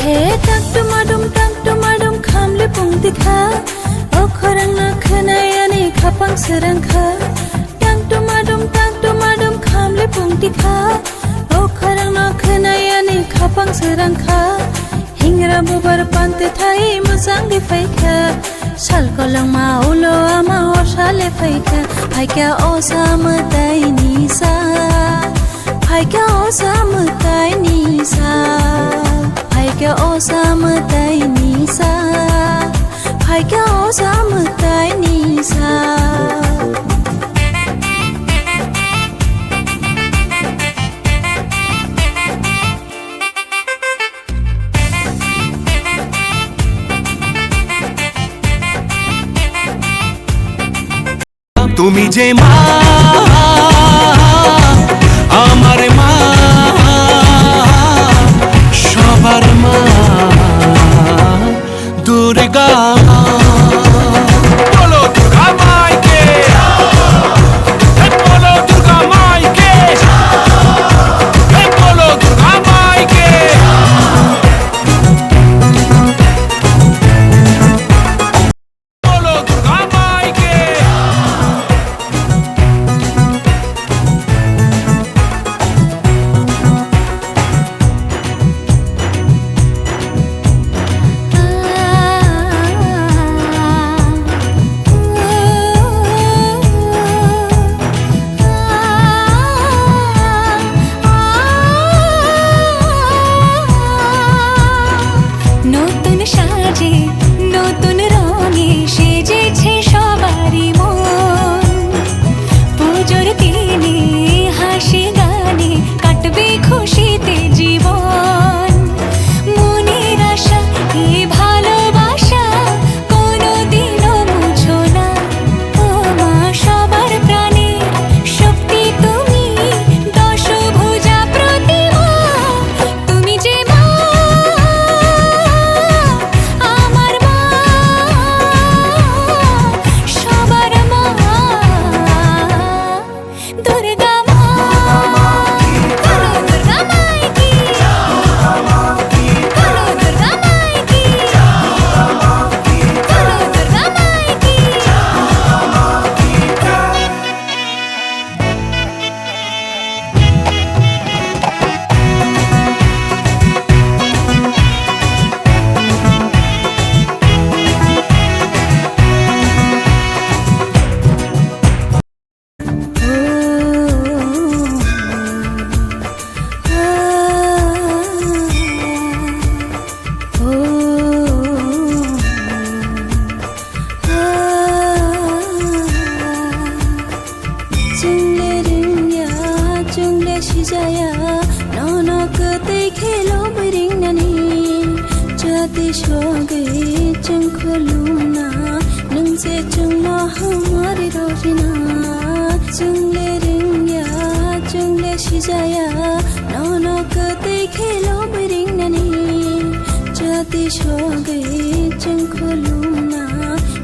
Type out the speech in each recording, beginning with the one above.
Tak dumadum khamle pungtikha okhorangna khnaiyani khapang serangkha tak dumadum khamle pungtikha okhorangna khnaiyani khapang serangkha hingra bubar pante thai musangi faikha sal kolang ma ulo ama osale faikha phaikya osamtai nisa phaikya osamtai nisa phaikya osamtai nisa phaikya osamtai nisa তুমি যে মা আমার মা সবার মা দুর্গা মা বলো দুর্গা মাইকে বলো দুর্গা মাইকে বলো দুর্গা মাইকে বলো দুর্গা মাইকে নতুন সাজে নতুন রঙে সেজেছে সবারই মন পুজোর দিনে হাসি গানে কাটবে খুশিতে জীবন মনের আশা এ ভালোবাসা কোনোদিনও মুছো না ও মা সবার প্রাণে শক্তি তুমি দশভুজা প্রতিমা তুমি যে মা আমার মা সবার মা দুর্গা মা বলো দুর্গা মাইকি বলো দুর্গা মাইকি বলো Durga মাইকি Jungle shijaya nono kate khelo bringnani jati shoge chungkhuluna nungse chungma hamari rojina jungle shijaya nono kate khelo bringnani jati shoge chungkhuluna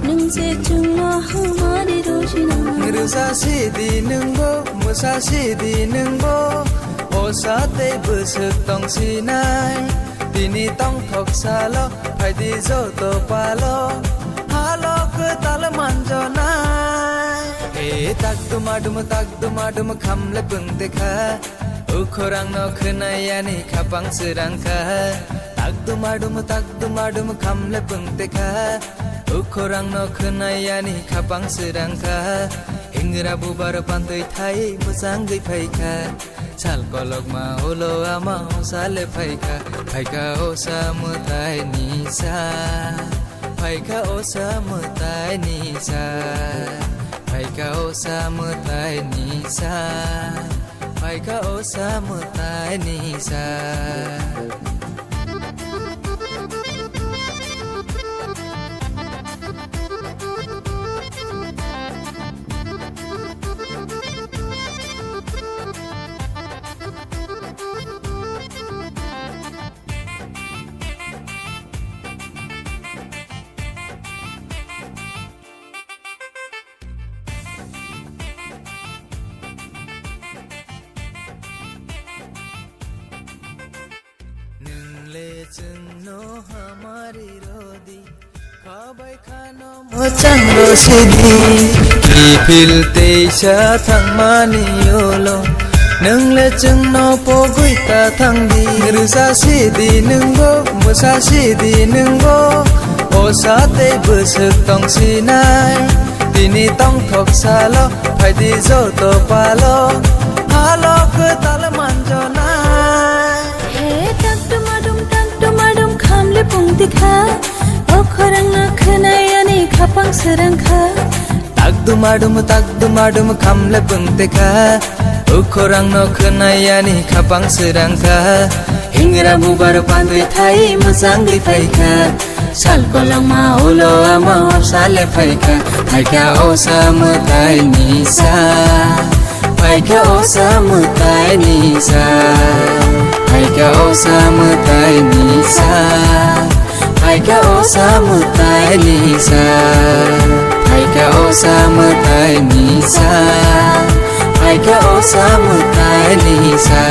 nungse chungma hamari rojina Rusasidi nungbo musasidi nungbo osate busuk tong sinai dini tong thok salo phaidi joto palo halo ketal manjonai tak dumadum khamle pungte kha ukhorang no khnaiyani khapang serangkha tak dumadum khamle pungte kha ukhorang no khnaiyani khapang serangkha hingra bubar pantoi thai musangui phaikha sal kolok ma holo ama sale phaikha phaikha osamtai nisa phaikha osamtai nisa phaikha osamtai nisa phaikha osamtai nisa जोंनो हमारी रोदी खाबाय खानो मोजां रसिदी किफिल तेइसा थांमानि YOLO नोंले जोंनाव पगैता थांदि रोजासिदि नोंगो मोसासिदि नोंगो असाते बोसोक दंसिनाय दिनै दं थकसाल फायदि जत पालो हालो खोताल मानजनाय हे टाकटुमाडुम खामले पुंतिखा अखरांना खोनायानि खापां सोरांखा takdumadum kamle pengteka ukorangno khenayani khapang serangka hingra bubar pandai thai mojang di phaika sal kolangma ulo ama sale phaika phaika osamutai nisa phaika osamutai nisa phaika osamutai nisa phaika osamutai nisa phaika osamutai nisa phaika osamutai nisa